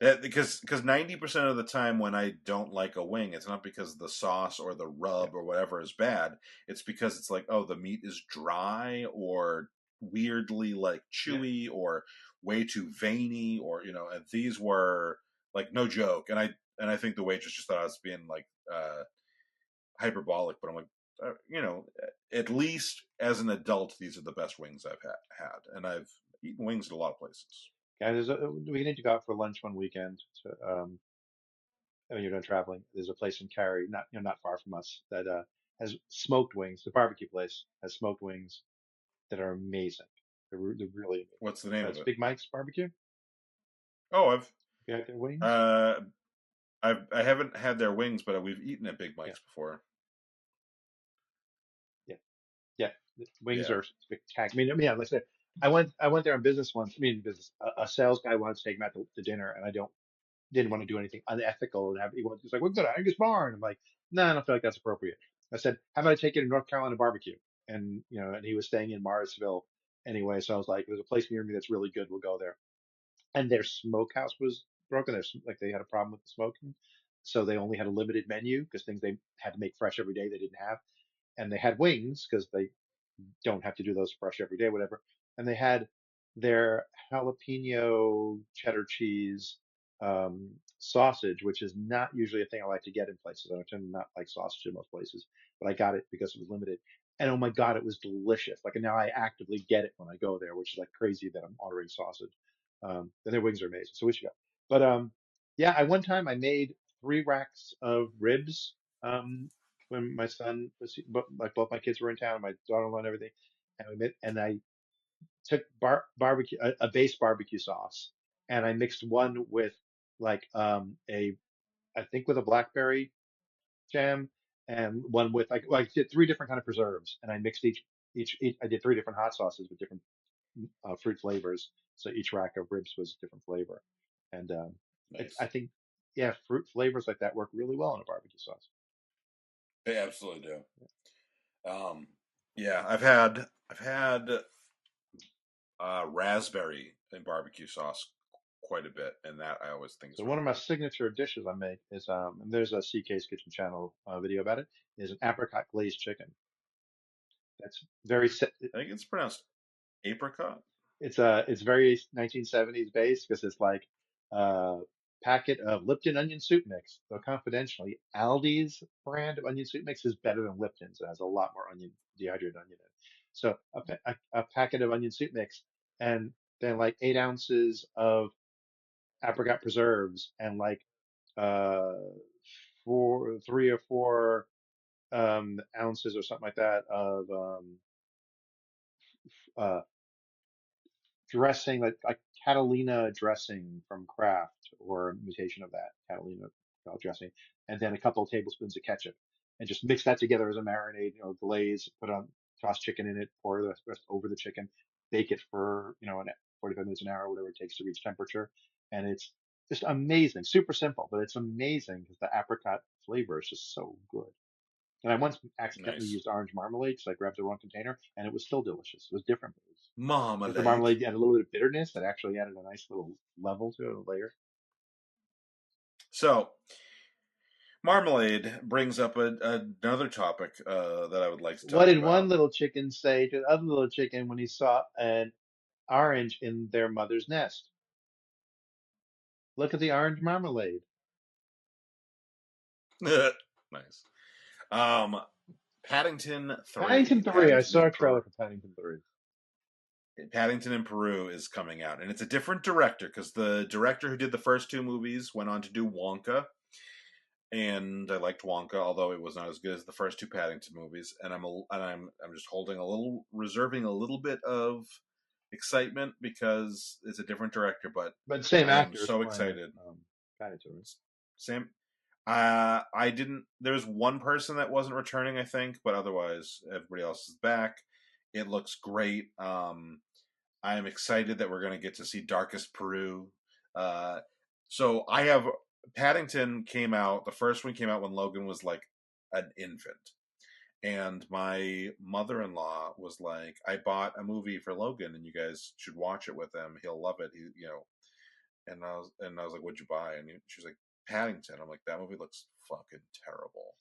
Because 90% of the time when I don't like a wing, it's not because the sauce or the yeah, rub or whatever is bad. It's because it's like, oh, the meat is dry or weirdly like yeah. chewy or way too veiny, or and these were like no joke. And I think the waitress just thought I was being like hyperbolic, but I'm like, at least as an adult, these are the best wings I've had, and I've eaten wings at a lot of places. Yeah, we need to go out for lunch one weekend. When you're done traveling, there's a place in Cary, not far from us, that has smoked wings. The barbecue place has smoked wings that are amazing. They're really amazing. What's the name of It's it? Big Mike's Barbecue. Oh, You had their wings? uh, I haven't had their wings, but we've eaten at Big Yeah, Mike's before. yeah, yeah. The wings Yeah. are spectacular. Yeah, like I said, I went there on business once. I mean, business. A sales guy wanted to take me out to dinner, and I didn't want to do anything unethical. And he's like, "We're good at Angus Barn." I'm like, "No, I don't feel like that's appropriate." I said, "How about I take you to North Carolina barbecue?" And and he was staying in Morrisville anyway, so I was like, "There's a place near me that's really good. We'll go there." And their smokehouse was broken. Like they had a problem with the smoking, so they only had a limited menu because things they had to make fresh every day they didn't have, and they had wings because they don't have to do those fresh every day, whatever. And they had their jalapeno cheddar cheese sausage, which is not usually a thing I like to get in places. I tend to not like sausage in most places, but I got it because it was limited. And oh my God, it was delicious. Like, and now I actively get it when I go there, which is like crazy that I'm ordering sausage. And their wings are amazing. So we should go. But yeah, I one time I made 3 racks of ribs. When my son was, like both my kids were in town, my daughter-in-law and everything, and I took barbecue, a base barbecue sauce, and I mixed one with like a I think with a blackberry jam, and one with like I did 3 different kind of preserves, and I mixed each I did 3 different hot sauces with different fruit flavors, so each rack of ribs was a different flavor, and I Nice. think yeah, fruit flavors like that work really well in a barbecue sauce. They absolutely do. Yeah, I've had raspberry and barbecue sauce quite a bit, and that I always think is So one really of my good. signature dishes I make is and there's a CK's Kitchen Channel video about it, is an apricot glazed chicken. That's very I think it's pronounced apricot. it's very 1970s based because it's like a packet of Lipton onion soup mix. So confidentially, Aldi's brand of onion soup mix is better than Lipton's. It has a lot more dehydrated onion in it. So a packet of onion soup mix, and then like 8 ounces of apricot preserves, and like uh 3 or 4 ounces or something like that of uh dressing, like Catalina dressing from Kraft, or imitation of that Catalina. dressing, and then a couple of tablespoons of ketchup, and just mix that together as a marinade. Glaze, toss chicken in it, pour the rest over the chicken, bake it for 45 minutes, an hour, whatever it takes to reach temperature, and it's just amazing. Super simple, but it's amazing because the apricot flavor is just so good. And I once accidentally Nice. used orange marmalade because I grabbed the wrong container, and it was still delicious. It was different. It was because the Marmalade. marmalade had a little bit of bitterness that actually added a nice little level to it, a layer. So, marmalade brings up another topic that I would like to What talk did one about. little chicken say to the other little chicken when he saw an orange in their mother's nest? Look at the orange marmalade. Nice. Um, Paddington 3. Paddington 3. I Paddington saw in a trailer Peru. for Paddington 3. Paddington in Peru is coming out, and it's a different director because the director who did the first two movies went on to do Wonka, and I liked Wonka, although it was not as good as the first two Paddington movies. And I'm just reserving a little bit of excitement because it's a different director, but But same I am actor is so playing excited. Paddington. Sam, I didn't. There was one person that wasn't returning, I think, but otherwise everybody else is back. It looks great. I am excited that we're going to get to see Darkest Peru. Uh, so I have Paddington came out. The first one came out when Logan was like an infant, and my mother-in-law was like, "I bought a movie for Logan, and you guys should watch it with him. He'll love it." And I was like, "What'd you buy?" And she was like, "Paddington." I'm like, "That movie looks fucking terrible."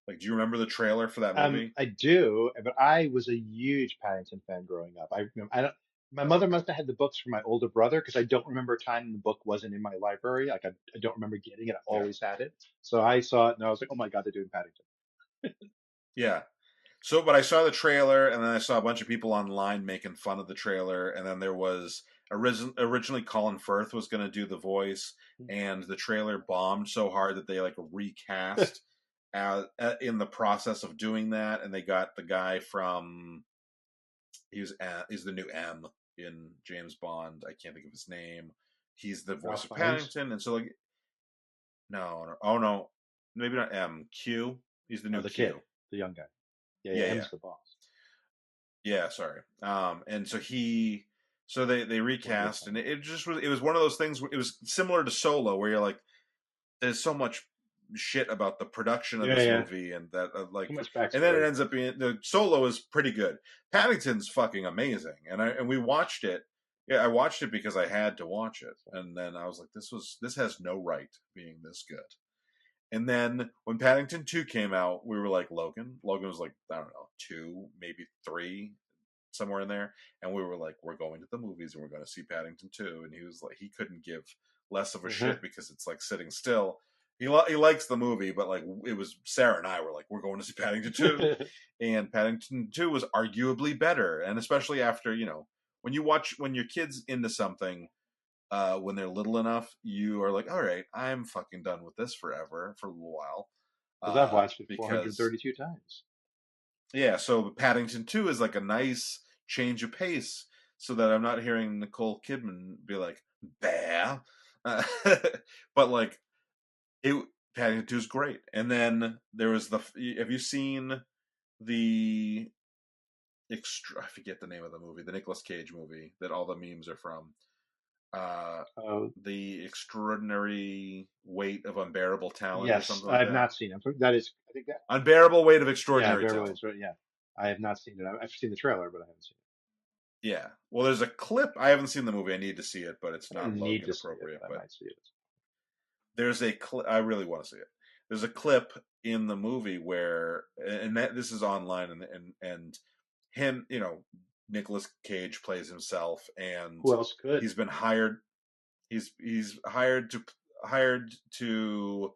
Like, do you remember the trailer for that movie? I do, but I was a huge Paddington fan growing up. I don't. My mother must have had the books from my older brother because I don't remember a time the book wasn't in my library. Like I don't remember getting it. I Yeah, always had it. So I saw it and I was like, oh my God, they're doing Paddington. yeah. So, but I saw the trailer, and then I saw a bunch of people online making fun of the trailer, and then there was originally Colin Firth was going to do the voice, and the trailer bombed so hard that they like recast in the process of doing that, and they got the guy from he's the new M in James Bond. I can't think of his name. He's the voice Ralph of Fiennes. Paddington, and so like oh no, maybe not M. Q. He's the Oh, new the kid, Q. the young guy. Yeah, Yeah, yeah. M's the boss. Yeah, sorry. And so they Wonder recast, and Twins. it was one of those things. It was similar to Solo, where you're like, there's so much shit about the production of Yeah, this yeah. movie, and that Too like, much and then it backstory. ends up being the Solo is pretty good. Paddington's fucking amazing, and we watched it. Yeah, I watched it because I had to watch it, and then I was like, this has no right being this good. And then when Paddington 2 came out, we were like, Logan. Logan was like, I don't know, 2, maybe 3, somewhere in there. And we were like, we're going to the movies and we're going to see Paddington 2. And he was like, he couldn't give less of a Uh-huh. shit because it's like sitting still. He likes the movie, but like it was Sarah and I were like, we're going to see Paddington 2. And Paddington 2 was arguably better. And especially after, when your kid's into something, when they're little enough, you are like, all right, I'm fucking done with this forever for a little while. Because I've watched it Because 432 times. yeah, so Paddington 2 is like a nice change of pace so that I'm not hearing Nicole Kidman be like, bah. But like, it, Paddington 2 is great. And then there was have you seen the, I forget the name of the movie, the Nicolas Cage movie that all the memes are from? Uh, Oh, the Extraordinary Weight of Unbearable Talent or yes, something I like have that. not seen it. That is, I think that, Unbearable Weight of yeah, Extraordinary Beverly Talent. Hills, right, yeah. I have not seen it. I've seen the trailer, but I haven't seen Yeah. Well, there's a clip. I haven't seen the movie. I need to see it, but it's it. I not don't need Logan to see it, appropriate. but I But might see it. there's a clip. I really want to see it. There's a clip in the movie where, and that this is online, and him, Nicolas Cage plays himself, and Who else could? he's been hired. He's hired to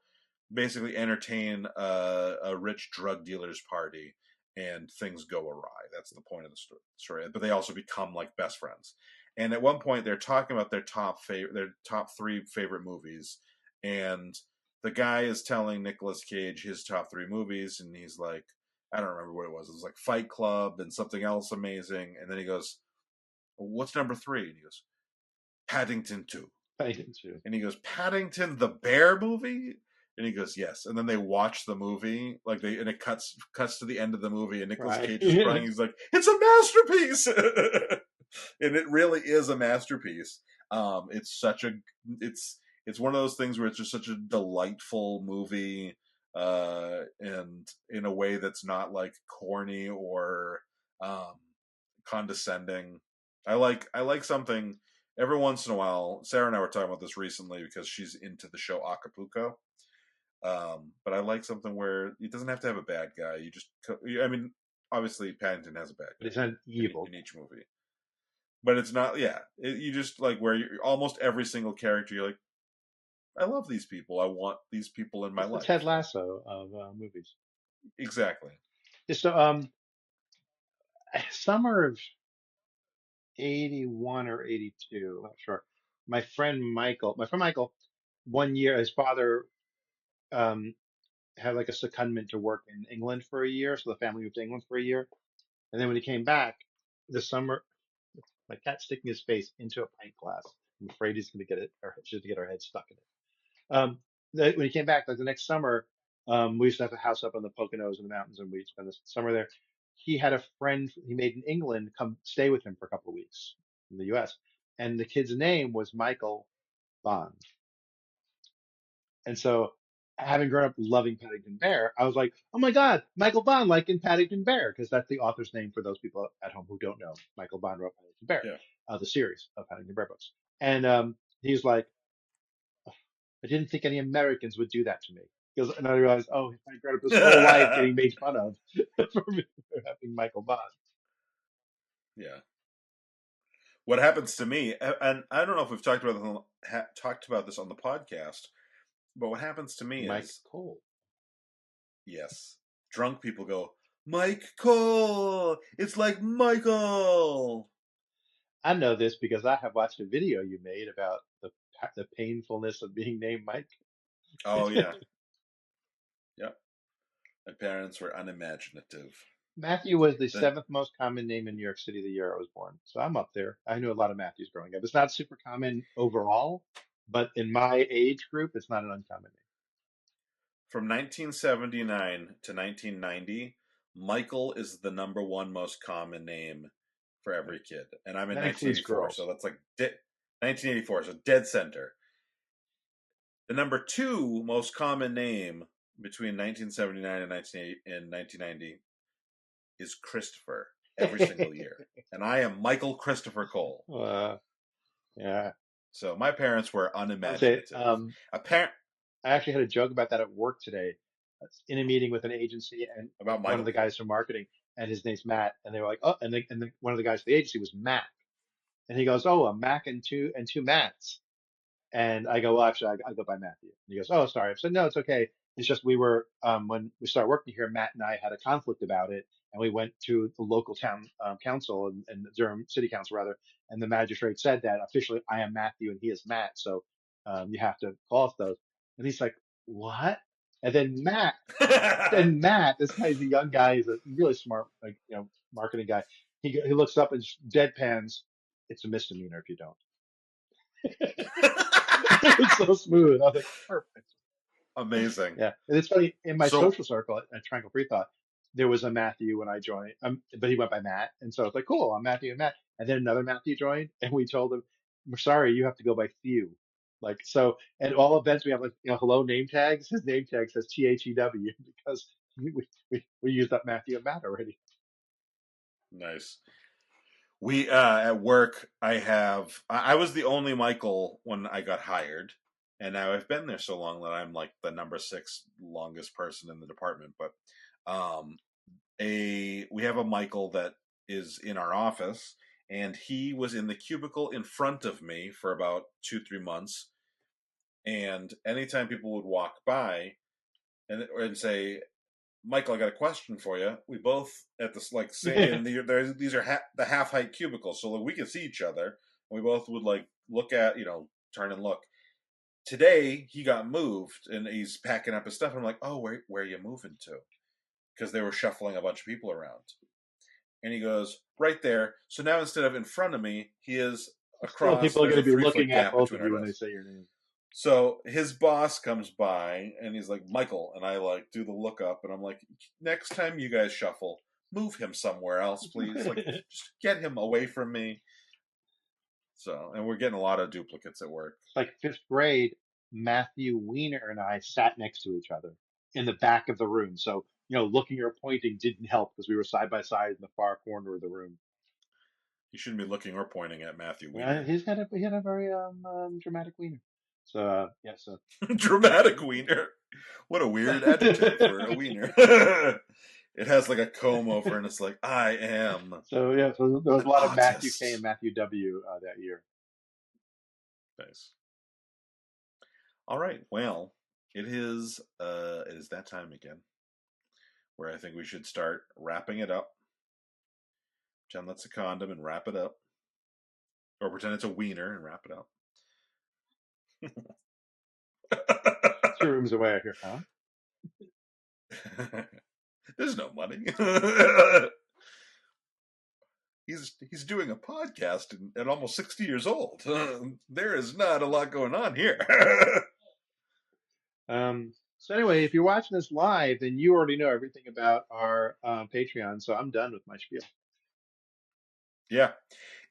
basically entertain a rich drug dealer's party, and things go awry. That's the point of the story. But they also become like best friends. And at one point, they're talking about their top 3 favorite movies, and the guy is telling Nicolas Cage his top 3 movies, and he's like, I don't remember what it was. It was like Fight Club and something else amazing. And then he goes, well, "What's number 3?" And he goes, "Paddington 2." I didn't see it. And he goes, "Paddington the Bear movie?" And he goes, yes. And then they watch the movie, and it cuts to the end of the movie, and Nicolas Cage is crying. He's like, it's a masterpiece. And it really is a masterpiece. It's one of those things where it's just such a delightful movie, and in a way that's not like corny or condescending. I like something every once in a while. Sarah and I were talking about this recently because she's into the show Acapulco. But I like something where it doesn't have to have a bad guy. I mean, obviously Paddington has a bad guy. But it's not evil in each movie. But it's not, yeah. You just like where almost every single character, you're like, I love these people. I want these people in my it's the life. Ted Lasso of movies. Exactly. So, summer of 81 or 82, I'm not sure. My friend Michael, one year, his father um, had like a secondment to work in England for a year, so the family moved to England for a year. And then when he came back this summer, my cat's sticking his face into a pint glass. I'm afraid he's going to get it, or she's going to get her head stuck in it. When he came back, like the next summer, we used to have a house up on the Poconos in the mountains, and we'd spend the summer there. He had a friend he made in England come stay with him for a couple of weeks in the U.S. And the kid's name was Michael Bond. And so, having grown up loving Paddington Bear, I was like, oh my God, Michael Bond, like in Paddington Bear, because that's the author's name for those people at home who don't know. Michael Bond wrote Paddington Bear, the series of Paddington Bear books. And he's like, I didn't think any Americans would do that to me. And I realized, oh, I grew up his whole life getting made fun of for having Michael Bond. Yeah. What happens to me, and I don't know if we've talked about this on the podcast, but what happens to me Mike is Cole. Yes, drunk people go, Mike Cole. It's like Michael. I know this because I have watched a video you made about the painfulness of being named Mike. Oh yeah, yep. My parents were unimaginative. Matthew was the seventh most common name in New York City the year I was born. So I'm up there. I knew a lot of Matthews growing up. It's not super common overall, but in my age group, it's not an uncommon name. From 1979 to 1990, Michael is the number one most common name for every kid. And I'm in 1984, so that's like 1984, so dead center. The number two most common name between 1979 and 1990 is Christopher every single year. And I am Michael Christopher Cole. Yeah. So my parents were unimaginative. I actually had a joke about that at work today. I was in a meeting with an agency and about one of the guys from marketing, and his name's Matt. And they were like, oh, one of the guys from the agency was Matt. And he goes, oh, a Mac and two Matts. And I go, well, actually, I go by Matthew. And he goes, oh, sorry. I said, no, it's okay. It's just we were, when we started working here, Matt and I had a conflict about it. And we went to the local town council and Durham City Council, rather. And the magistrate said that officially I am Matthew and he is Matt. So you have to call us those. And he's like, what? And then Matt, this guy's a young guy. He's a really smart, marketing guy. He looks up and deadpans, it's a misdemeanor if you don't. It's so smooth. I was like, perfect. Amazing. Yeah. And it's funny, in my social circle at Triangle Free Thought, there was a Matthew when I joined, but he went by Matt. And so I was like, cool, I'm Matthew and Matt. And then another Matthew joined, and we told him, we're sorry, you have to go by Thew. Like, so at all events, we have hello name tags. His name tag says THEW because we used up Matthew and Matt already. Nice. We at work, I was the only Michael when I got hired, and now I've been there so long that I'm like the number 6 longest person in the department. But we have a Michael that is in our office, and he was in the cubicle in front of me for about 2-3 months. And anytime people would walk by and say, Michael, I got a question for you. We both at this and these are the half height cubicles, so we could see each other, and we both would look at turn and look. Today he got moved and he's packing up his stuff. And I'm like, oh, where are you moving to? Because they were shuffling a bunch of people around, and he goes right there. So now instead of in front of me, he is across. Still, people are going to be looking at both of you when they say your name. So his boss comes by and he's like, Michael, and I like do the look up and I'm like, next time you guys shuffle, move him somewhere else, please. Like, just get him away from me. So, and we're getting a lot of duplicates at work. It's like fifth grade. Matthew Weiner and I sat next to each other in the back of the room. So, looking or pointing didn't help because we were side by side in the far corner of the room. You shouldn't be looking or pointing at Matthew Weiner. He had a very dramatic wiener. So yes, Dramatic wiener. What a weird adjective for a wiener. It has like a comb over and it's like, I am. So yeah, so there was a lot of Matthew K and artist. Matthew W that year. Nice. All right. Well, it is that time again where I think we should start wrapping it up. Pretend that's a condom and wrap it up. Or pretend it's a wiener and wrap it up. 2 rooms away, I hear, huh? There's no money. He's doing a podcast at almost 60 years old. There is not a lot going on here. So anyway, if you're watching this live, then you already know everything about our Patreon. So I'm done with my spiel. Yeah.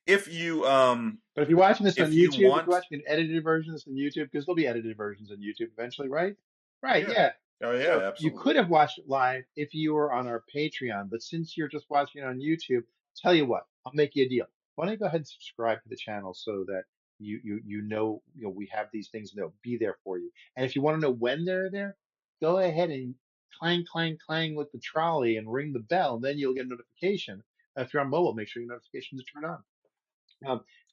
If you But if you're watching this on if you YouTube, if want, you're watching an edited version of this on YouTube, because there'll be edited versions on YouTube eventually, right? Right, yeah. yeah. Oh yeah, So you absolutely. could have watched it live if you were on our Patreon, but since you're just watching it on YouTube, tell you what, I'll make you a deal. Why don't you go ahead and subscribe to the channel so that you know we have these things and they'll be there for you. And if you want to know when they're there, go ahead and clang clang clang with the trolley and ring the bell, and then you'll get a notification. If you're on mobile, make sure your notifications are turned on.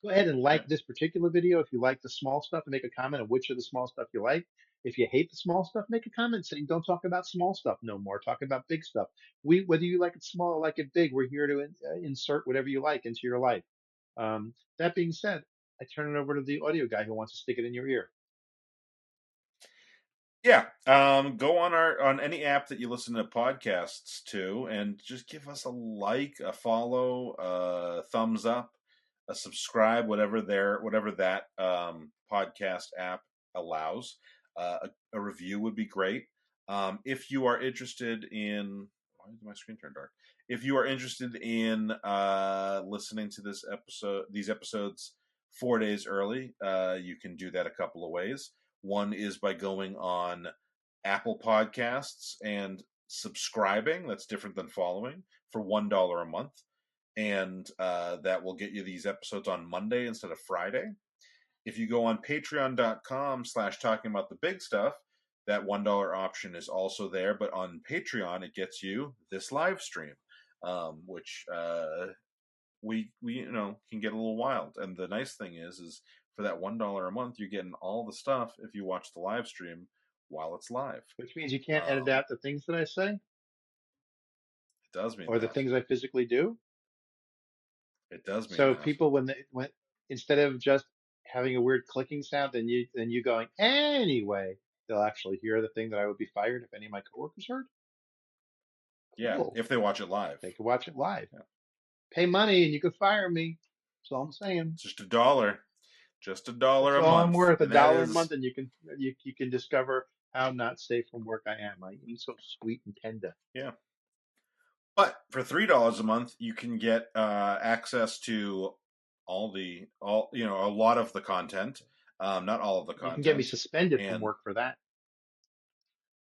Go ahead and Yeah. like this particular video if you like the small stuff and make a comment of which of the small stuff you like. If you hate the small stuff, make a comment saying don't talk about small stuff no more. Talk about big stuff. Whether you like it small or like it big, we're here to insert whatever you like into your life. That being said, I turn it over to the audio guy who wants to stick it in your ear. Yeah. Go on any app that you listen to podcasts to and just give us a like, a follow, a thumbs up, a subscribe, whatever that podcast app allows. A review would be great. If you are interested in why is my screen turn dark? If you are interested in listening to these episodes 4 days early, you can do that a couple of ways. One is by going on Apple Podcasts and subscribing. That's different than following for $1 a month. And that will get you these episodes on Monday instead of Friday. If you go on patreon.com/talking about the big stuff, that $1 option is also there. But on Patreon, it gets you this live stream, which we can get a little wild. And the nice thing is for that $1 a month, you're getting all the stuff if you watch the live stream while it's live. Which means you can't edit Um, out the things that I say it does mean or the that. things I physically do. It does mean So that. people, when instead of just having a weird clicking sound, then you going anyway, they'll actually hear the thing that I would be fired if any of my coworkers heard. Yeah, Cool. if they watch it live. They can watch it live. Yeah. Pay money and you could fire me. That's all I'm saying. Just $1. Just $1 That's a all I'm month. worth, a And that dollar a is, month, and you can discover how not safe from work I am. I am so sweet and tender. yeah. But for $3 a month, you can get access to a lot of the content. Not all of the You can get me content. suspended from And work for that.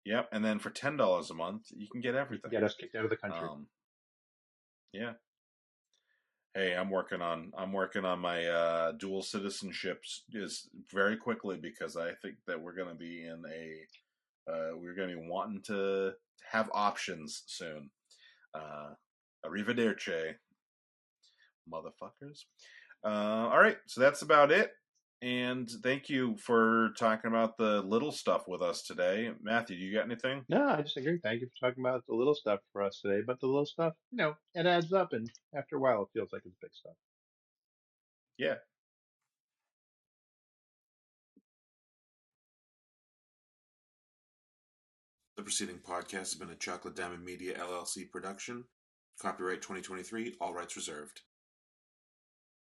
yep, and then for $10 a month, you can get You can everything. get us kicked out of the country. Yeah. Hey, I'm working on my dual citizenships is very quickly because I think that we're going to be we're going to be wanting to have options soon. Arrivederci, motherfuckers. All right, so that's about it. And thank you for talking about the little stuff with us today. Matthew, you got anything? No, I just agree. Thank you for talking about the little stuff for us today. But the little stuff, it adds up, and after a while, it feels like it's big stuff. Yeah. The preceding podcast has been a Chocolate Diamond Media LLC production. Copyright 2023, all rights reserved.